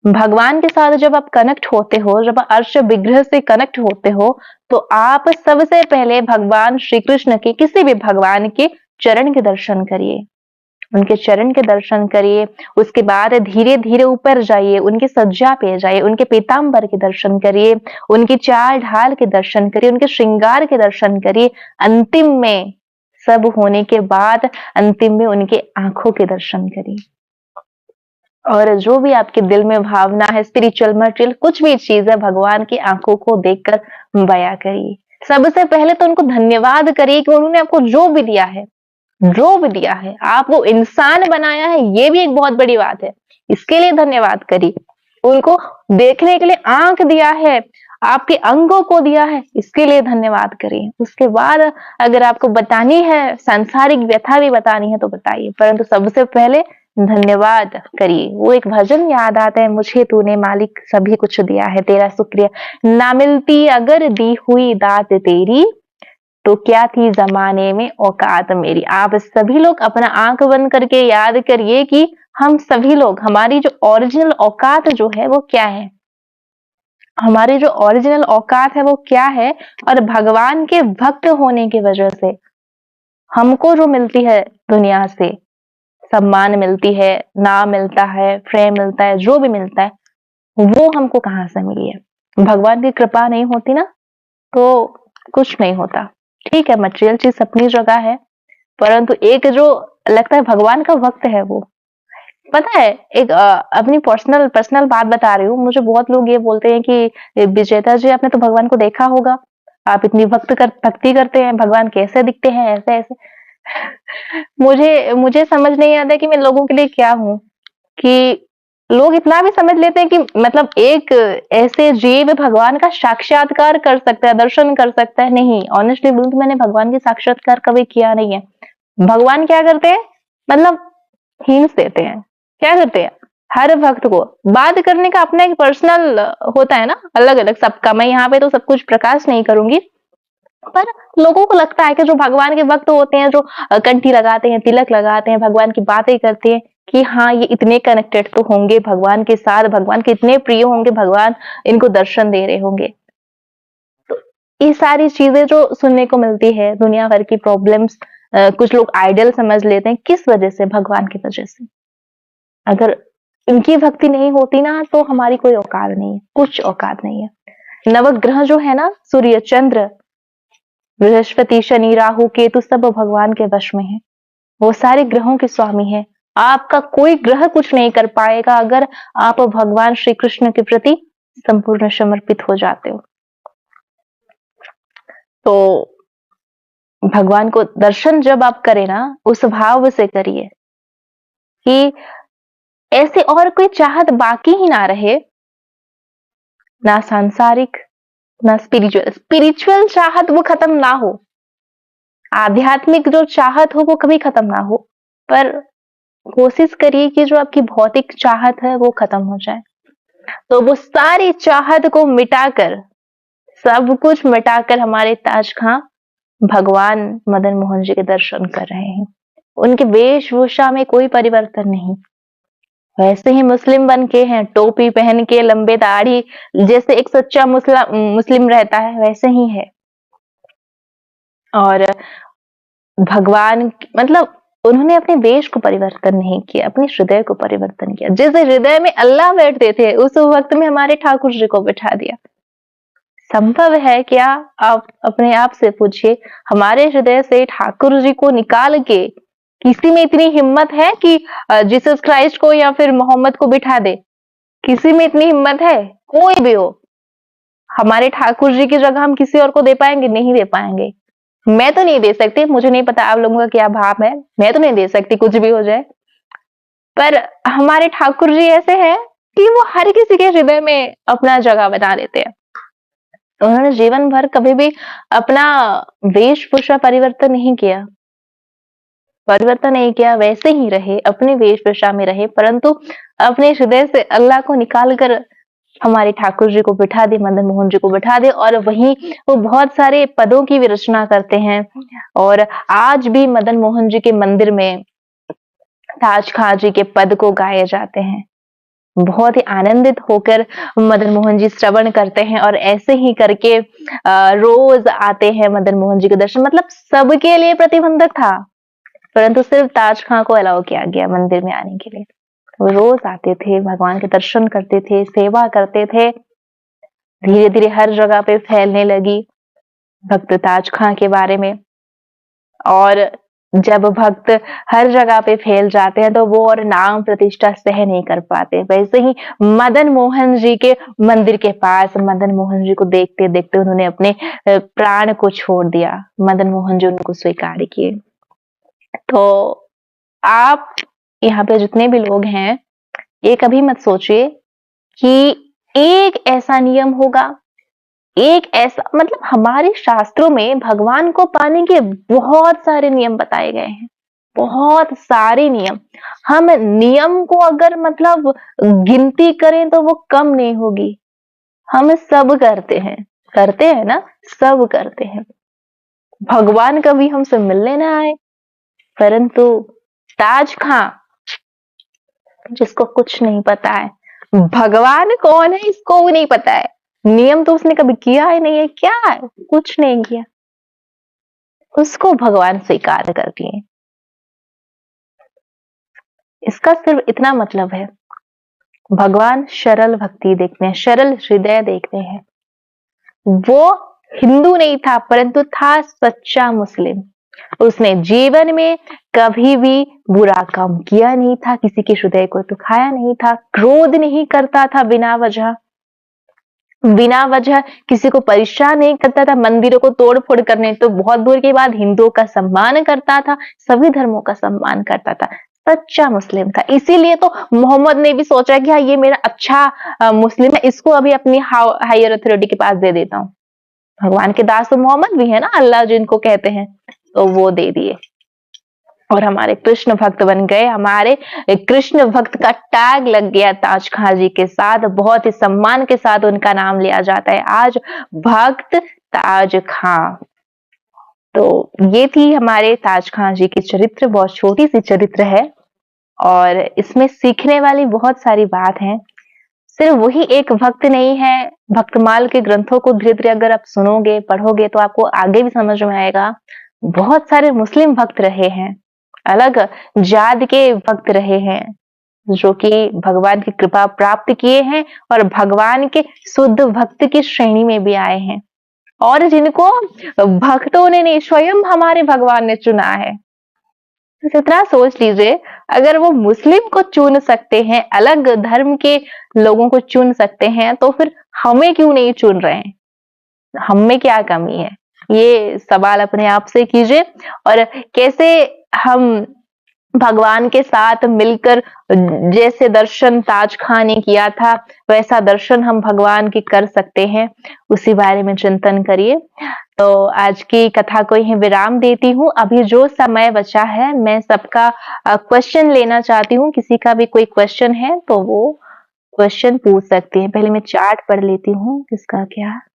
भगवान के साथ जब आप कनेक्ट होते हो, जब अर्श विग्रह से कनेक्ट होते हो, तो आप सबसे पहले भगवान श्री कृष्ण के, किसी भी भगवान के चरण के दर्शन करिए, उनके चरण के दर्शन करिए। उसके बाद धीरे धीरे ऊपर जाइए, उनकी सज्जा पे जाइए, उनके पीताम्बर के दर्शन करिए, उनकी चाल ढाल के दर्शन करिए, उनके श्रृंगार के दर्शन करिए। अंतिम में सब होने के बाद अंतिम में उनके आंखों के दर्शन करिए। और जो भी आपके दिल में भावना है, स्पिरिचुअल मटेरियल कुछ भी चीज है, भगवान की आंखों को देखकर बयां करिए। सबसे पहले तो उनको धन्यवाद करिए कि उन्होंने आपको जो भी दिया है, जो भी दिया है, आपको इंसान बनाया है, ये भी एक बहुत बड़ी बात है, इसके लिए धन्यवाद करिए। उनको देखने के लिए आंख दिया है, आपके अंगों को दिया है, इसके लिए धन्यवाद करिए। उसके बाद अगर आपको बतानी है, सांसारिक व्यथा भी बतानी है तो बताइए, परंतु सबसे पहले धन्यवाद करिए। वो एक भजन याद आता है, मुझे तूने मालिक सभी कुछ दिया है, तेरा शुक्रिया ना मिलती अगर दी हुई दात तेरी, तो क्या थी जमाने में औकात मेरी। आप सभी लोग अपना आंख बंद करके याद करिए कि हम सभी लोग, हमारी जो ओरिजिनल औकात जो है वो क्या है, हमारी जो ओरिजिनल औकात है वो क्या है। और भगवान के भक्त होने की वजह से हमको जो मिलती है दुनिया से, सम्मान मिलती है, नाम मिलता है, प्रेम मिलता है, जो भी मिलता है, वो हमको कहाँ से मिली है? भगवान की कृपा नहीं होती ना तो कुछ नहीं होता। ठीक है, मटेरियल चीज अपनी जगह है, परंतु एक जो लगता है भगवान का वक्त है वो, पता है, एक अपनी पर्सनल पर्सनल बात बता रही हूँ। मुझे बहुत लोग ये बोलते हैं कि विजेता जी आपने तो भगवान को देखा होगा, आप इतनी भक्ति करते हैं, भगवान कैसे दिखते हैं ऐसे ऐसे। मुझे मुझे समझ नहीं आता कि मैं लोगों के लिए क्या हूँ, कि लोग इतना भी समझ लेते हैं कि मतलब एक ऐसे जीव भगवान का साक्षात्कार कर सकता है, दर्शन कर सकता है। नहीं, ऑनेस्टली बोलूं तो मैंने भगवान की साक्षात्कार कभी किया नहीं है। भगवान क्या करते हैं, मतलब हिंट्स देते हैं। क्या करते हैं, हर भक्त को बात करने का अपना एक पर्सनल होता है ना, अलग अलग सबका। मैं यहाँ पे तो सब कुछ प्रकाश नहीं करूंगी, पर लोगों को लगता है कि जो भगवान के भक्त होते हैं, जो कंठी लगाते हैं, तिलक लगाते हैं, भगवान की बातें करते हैं, कि हाँ ये इतने कनेक्टेड तो होंगे भगवान के साथ, भगवान के इतने प्रिय होंगे, भगवान इनको दर्शन दे रहे होंगे। तो ये सारी चीजें जो सुनने को मिलती है, दुनिया भर की प्रॉब्लम्स, कुछ लोग आइडियल समझ लेते हैं, किस वजह से? भगवान की वजह से। अगर इनकी भक्ति नहीं होती ना तो हमारी कोई औकात नहीं है, कुछ औकात नहीं है। नवग्रह जो है ना, सूर्य, चंद्र, बृहस्पति, शनि, राहु, केतु, सब भगवान के वश में है। वो सारे ग्रहों के स्वामी है। आपका कोई ग्रह कुछ नहीं कर पाएगा अगर आप भगवान श्री कृष्ण के प्रति संपूर्ण समर्पित हो जाते हो। तो भगवान को दर्शन जब आप करें ना, उस भाव से करिए कि ऐसे और कोई चाहत बाकी ही ना रहे, ना सांसारिक, ना स्पिरिचुअल। स्पिरिचुअल चाहत वो खत्म ना हो, आध्यात्मिक जो चाहत हो वो कभी खत्म ना हो, पर कोशिश करिए कि जो आपकी भौतिक चाहत है वो खत्म हो जाए। तो वो सारी चाहत को मिटाकर, सब कुछ मिटाकर हमारे ताज खां भगवान मदन मोहन जी के दर्शन कर रहे हैं। उनके वेशभूषा में कोई परिवर्तन नहीं, वैसे ही मुस्लिम बन के हैं, टोपी पहन के, लंबे दाढ़ी, जैसे एक सच्चा मुस्लिम रहता है वैसे ही है। और भगवान मतलब उन्होंने अपने वेश को परिवर्तन नहीं किया, अपने हृदय को परिवर्तन किया। जैसे हृदय में अल्लाह बैठते थे, उस वक्त में हमारे ठाकुर जी को बिठा दिया। संभव है क्या? आप अपने आप से पूछिए, हमारे हृदय से ठाकुर जी को निकाल के किसी में इतनी हिम्मत है कि जीसस क्राइस्ट को या फिर मोहम्मद को बिठा दे? किसी में इतनी हिम्मत है? कोई भी हो, हमारे ठाकुर जी की जगह हम किसी और को दे पाएंगे? नहीं दे पाएंगे। मैं तो नहीं दे सकती, मुझे नहीं पता आप लोगों का क्या भाव है, मैं तो नहीं दे सकती कुछ भी हो जाए। पर हमारे ठाकुर जी ऐसे हैं कि वो हर किसी के हृदय में अपना जगह बना देते हैं। उन्होंने जीवन भर कभी भी अपना वेशभूषा परिवर्तन नहीं किया, वैसे ही रहे, अपने वेशभूषा में रहे, परंतु अपने हृदय से अल्लाह को निकाल कर हमारे ठाकुर जी को बिठा दे, मदन मोहन जी को बिठा दे। और वहीं वो बहुत सारे पदों की भी रचना करते हैं। और आज भी मदन मोहन जी के मंदिर में ताज खां जी के पद को गाए जाते हैं। बहुत ही आनंदित होकर मदन मोहन जी श्रवण करते हैं, और ऐसे ही करके रोज आते हैं मदन मोहन जी के दर्शन। मतलब सबके लिए प्रतिबंधक था, परंतु सिर्फ ताज खां को अलाउ किया गया मंदिर में आने के लिए। वो रोज आते थे, भगवान के दर्शन करते थे, सेवा करते थे। धीरे धीरे हर जगह पे फैलने लगी भक्त ताज खां के बारे में। और जब भक्त हर जगह पे फैल जाते हैं तो वो और नाम प्रतिष्ठा सह नहीं कर पाते। वैसे ही मदन मोहन जी के मंदिर के पास मदन मोहन जी को देखते देखते उन्होंने अपने प्राण को छोड़ दिया। मदन मोहन जी उनको स्वीकार किए। तो आप यहाँ पे जितने भी लोग हैं, ये कभी मत सोचिए कि एक ऐसा नियम होगा, एक ऐसा मतलब हमारे शास्त्रों में भगवान को पाने के बहुत सारे नियम बताए गए हैं, बहुत सारे नियम। हम नियम को अगर मतलब गिनती करें तो वो कम नहीं होगी। हम सब करते हैं ना, सब करते हैं। भगवान कभी हमसे मिलने ना आए, परंतु ताज खां जिसको कुछ नहीं पता है भगवान कौन है इसको भी नहीं पता है, नियम तो उसने कभी किया ही नहीं है, क्या है? कुछ नहीं किया, उसको भगवान स्वीकार कर दिए। इसका सिर्फ इतना मतलब है, भगवान सरल भक्ति देखते हैं, सरल हृदय देखते हैं। वो हिंदू नहीं था, परंतु था सच्चा मुस्लिम। उसने जीवन में कभी भी बुरा काम किया नहीं था, किसी के हृदय को दुखाया नहीं था, क्रोध नहीं करता था बिना वजह किसी को परेशान नहीं करता था, मंदिरों को तोड़ फोड़ करने तो बहुत दूर की बात, हिंदुओं का सम्मान करता था, सभी धर्मों का सम्मान करता था, सच्चा मुस्लिम था। इसीलिए तो मोहम्मद ने भी सोचा कि हाँ ये मेरा अच्छा मुस्लिम है, इसको अभी अपनी हायर अथॉरिटी के पास दे देता हूँ। भगवान के दास तो मोहम्मद भी है ना, अल्लाह जिनको कहते हैं, तो वो दे दिए और हमारे कृष्ण भक्त बन गए। हमारे कृष्ण भक्त का टैग लग गया ताज खां जी के साथ, बहुत ही सम्मान के साथ उनका नाम लिया जाता है आज, भक्त ताज खां। तो ये थी हमारे ताज खां जी की चरित्र, बहुत छोटी सी चरित्र है और इसमें सीखने वाली बहुत सारी बात है। सिर्फ वही एक भक्त नहीं है, भक्तमाल के ग्रंथों को धीरे धीरे अगर आप सुनोगे पढ़ोगे तो आपको आगे भी समझ में आएगा। बहुत सारे मुस्लिम भक्त रहे हैं, अलग जात के भक्त रहे हैं, जो कि भगवान की कृपा प्राप्त किए हैं और भगवान के शुद्ध भक्त की श्रेणी में भी आए हैं, और जिनको भक्तों ने नहीं, स्वयं हमारे भगवान ने चुना है। इतना सोच लीजिए, अगर वो मुस्लिम को चुन सकते हैं, अलग धर्म के लोगों को चुन सकते हैं, तो फिर हमें क्यों नहीं चुन रहे हैं? हम में क्या कमी है? ये सवाल अपने आप से कीजिए और कैसे हम भगवान के साथ मिलकर जैसे दर्शन ताज खान ने किया था, वैसा दर्शन हम भगवान के कर सकते हैं, उसी बारे में चिंतन करिए। तो आज की कथा को यहीं विराम देती हूँ। अभी जो समय बचा है, मैं सबका क्वेश्चन लेना चाहती हूँ। किसी का भी कोई क्वेश्चन है, तो वो क्वेश्चन पूछ सकते हैं। पहले मैं चार्ट पढ़ लेती हूँ, किसका क्या है।